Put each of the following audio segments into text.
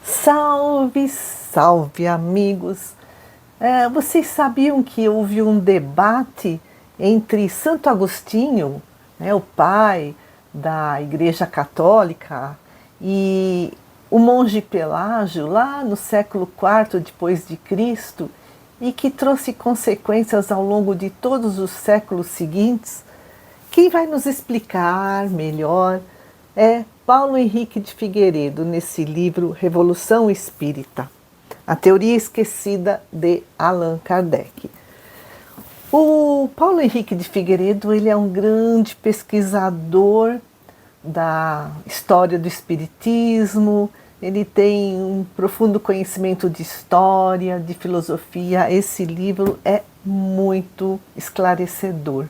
Salve, salve, amigos! Vocês sabiam que houve um debate entre Santo Agostinho, né, o pai da Igreja Católica, e o monge Pelágio, lá no século IV depois de Cristo, e que trouxe consequências ao longo de todos os séculos seguintes? Quem vai nos explicar melhor é Paulo Henrique de Figueiredo, nesse livro Revolução Espírita, a teoria esquecida de Allan Kardec. O Paulo Henrique de Figueiredo, ele é um grande pesquisador da história do espiritismo, ele tem um profundo conhecimento de história, de filosofia. Esse livro é muito esclarecedor,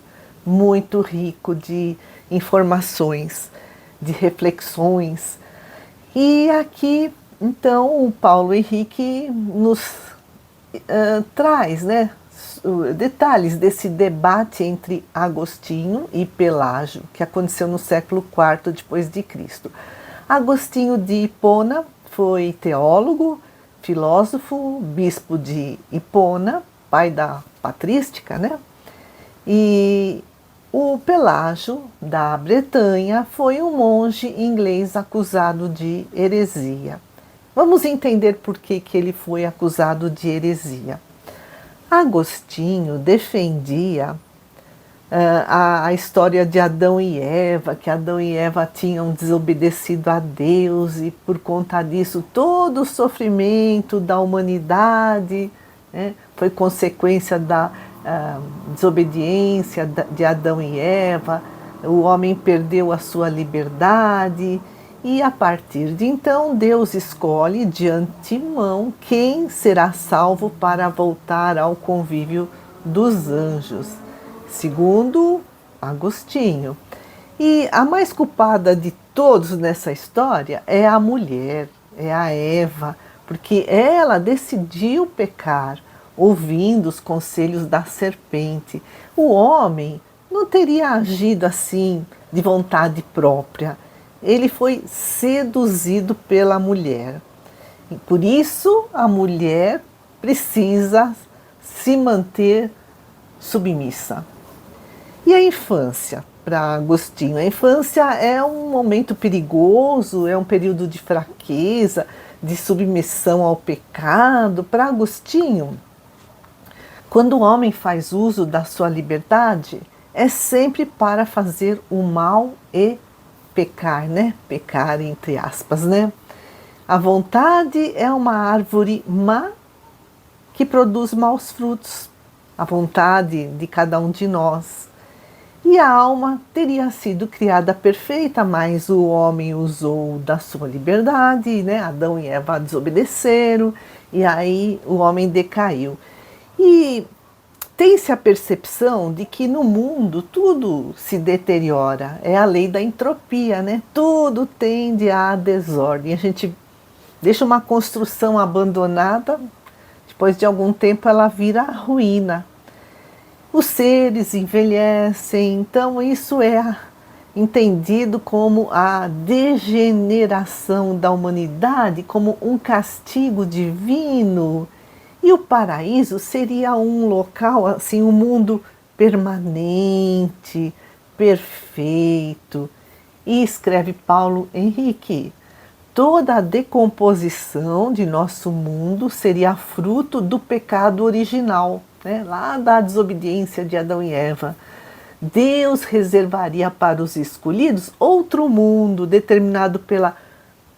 muito rico de informações, de reflexões. E aqui, então, o Paulo Henrique nos traz, né, detalhes desse debate entre Agostinho e Pelágio, que aconteceu no século IV depois de Cristo. Agostinho de Hipona foi teólogo, filósofo, bispo de Hipona, pai da patrística, né? E o Pelágio, da Bretanha, foi um monge inglês acusado de heresia. Vamos entender por que ele foi acusado de heresia. Agostinho defendia a história de Adão e Eva, que Adão e Eva tinham desobedecido a Deus e por conta disso todo o sofrimento da humanidade, né, foi consequência da desobediência de Adão e Eva. O homem perdeu a sua liberdade e a partir de então Deus escolhe de antemão quem será salvo para voltar ao convívio dos anjos, segundo Agostinho. E a mais culpada de todos nessa história é a mulher, é a Eva, porque ela decidiu pecar, ouvindo os conselhos da serpente. O homem não teria agido assim de vontade própria. Ele foi seduzido pela mulher. E por isso a mulher precisa se manter submissa. E a infância, para Agostinho? A infância é um momento perigoso, é um período de fraqueza, de submissão ao pecado. Para Agostinho, quando o homem faz uso da sua liberdade, é sempre para fazer o mal e pecar, né? Pecar entre aspas, né? A vontade é uma árvore má que produz maus frutos. A vontade de cada um de nós. E a alma teria sido criada perfeita, mas o homem usou da sua liberdade, né? Adão e Eva desobedeceram e aí o homem decaiu. E tem-se a percepção de que no mundo tudo se deteriora, é a lei da entropia, né? Tudo tende à desordem. A gente deixa uma construção abandonada, depois de algum tempo ela vira ruína. Os seres envelhecem, então isso é entendido como a degeneração da humanidade, como um castigo divino. E o paraíso seria um local, assim, um mundo permanente, perfeito. E escreve Paulo Henrique: toda a decomposição de nosso mundo seria fruto do pecado original, né? Lá da desobediência de Adão e Eva. Deus reservaria para os escolhidos outro mundo determinado pela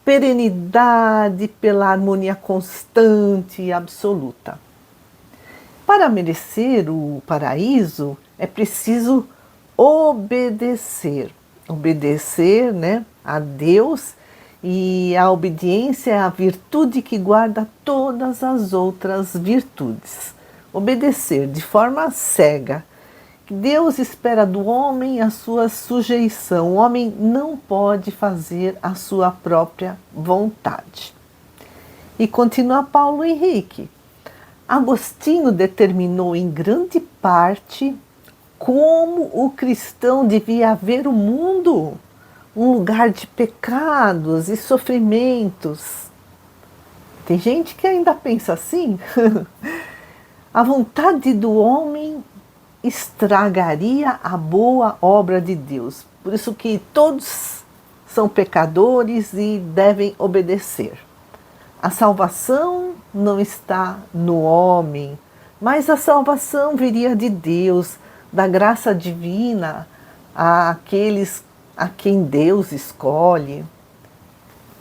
perenidade, pela harmonia constante e absoluta. Para merecer o paraíso é preciso obedecer. Obedecer, né, a Deus, e a obediência é a virtude que guarda todas as outras virtudes. Obedecer de forma cega. Deus espera do homem a sua sujeição. O homem não pode fazer a sua própria vontade. E continua Paulo Henrique: Agostinho determinou em grande parte como o cristão devia ver o mundo, um lugar de pecados e sofrimentos. Tem gente que ainda pensa assim. A vontade do homem estragaria a boa obra de Deus. Por isso que todos são pecadores e devem obedecer. A salvação não está no homem, mas a salvação viria de Deus, da graça divina àqueles a quem Deus escolhe.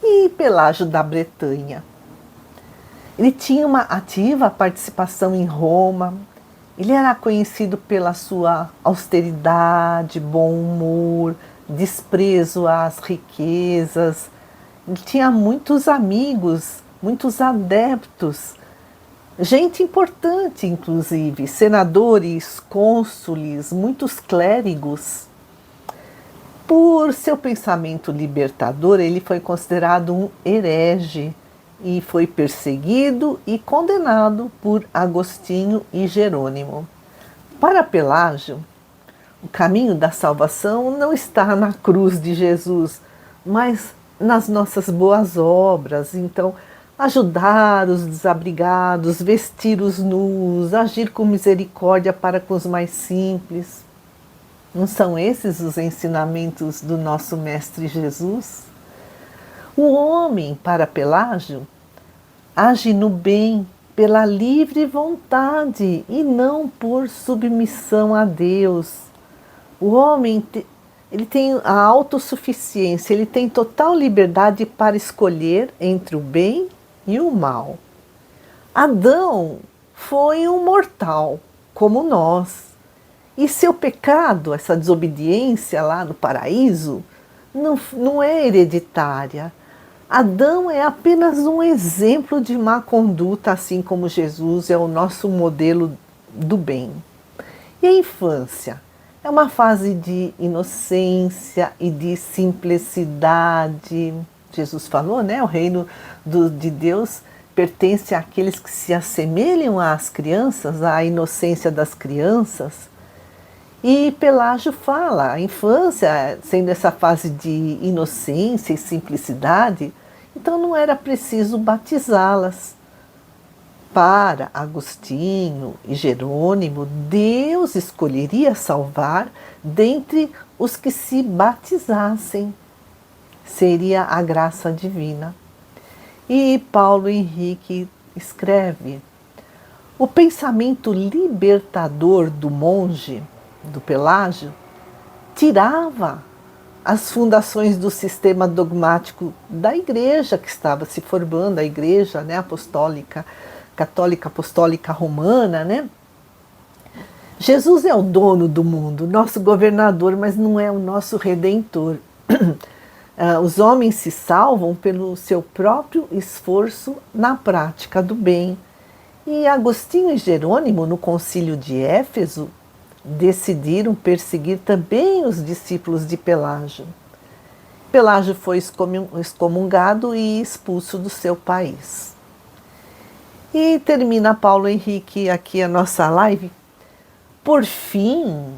E Pelágio da Bretanha. Ele tinha uma ativa participação em Roma. Ele era conhecido pela sua austeridade, bom humor, desprezo às riquezas. Ele tinha muitos amigos, muitos adeptos, gente importante, inclusive, senadores, cônsules, muitos clérigos. Por seu pensamento libertador, ele foi considerado um herege e foi perseguido e condenado por Agostinho e Jerônimo. Para Pelágio, o caminho da salvação não está na cruz de Jesus, mas nas nossas boas obras. Então, ajudar os desabrigados, vestir os nus, agir com misericórdia para com os mais simples. Não são esses os ensinamentos do nosso Mestre Jesus? O homem, para Pelágio, age no bem pela livre vontade e não por submissão a Deus. O homem ele tem a autossuficiência, ele tem total liberdade para escolher entre o bem e o mal. Adão foi um mortal, como nós. E seu pecado, essa desobediência lá no paraíso, não é hereditária. Adão é apenas um exemplo de má conduta, assim como Jesus é o nosso modelo do bem. E a infância? É uma fase de inocência e de simplicidade. Jesus falou, né? O reino de Deus pertence àqueles que se assemelham às crianças, à inocência das crianças. E Pelágio fala, a infância, sendo essa fase de inocência e simplicidade, então não era preciso batizá-las. Para Agostinho e Jerônimo, Deus escolheria salvar dentre os que se batizassem. Seria a graça divina. E Paulo Henrique escreve: o pensamento libertador do monge, do Pelágio, tirava as fundações do sistema dogmático da igreja que estava se formando, a igreja, né, apostólica, católica apostólica romana, né? Jesus é o dono do mundo, nosso governador, mas não é o nosso redentor. Os homens se salvam pelo seu próprio esforço na prática do bem. E Agostinho e Jerônimo, no concílio de Éfeso, decidiram perseguir também os discípulos de Pelágio. Pelágio foi excomungado e expulso do seu país. E termina Paulo Henrique aqui a nossa live. Por fim,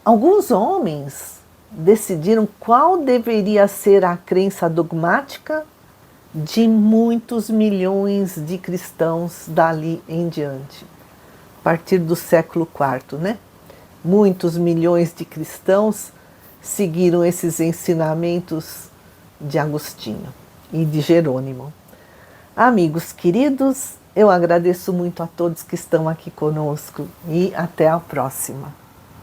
alguns homens decidiram qual deveria ser a crença dogmática de muitos milhões de cristãos dali em diante, a partir do século IV, né? Muitos milhões de cristãos seguiram esses ensinamentos de Agostinho e de Jerônimo. Amigos queridos, eu agradeço muito a todos que estão aqui conosco e até a próxima.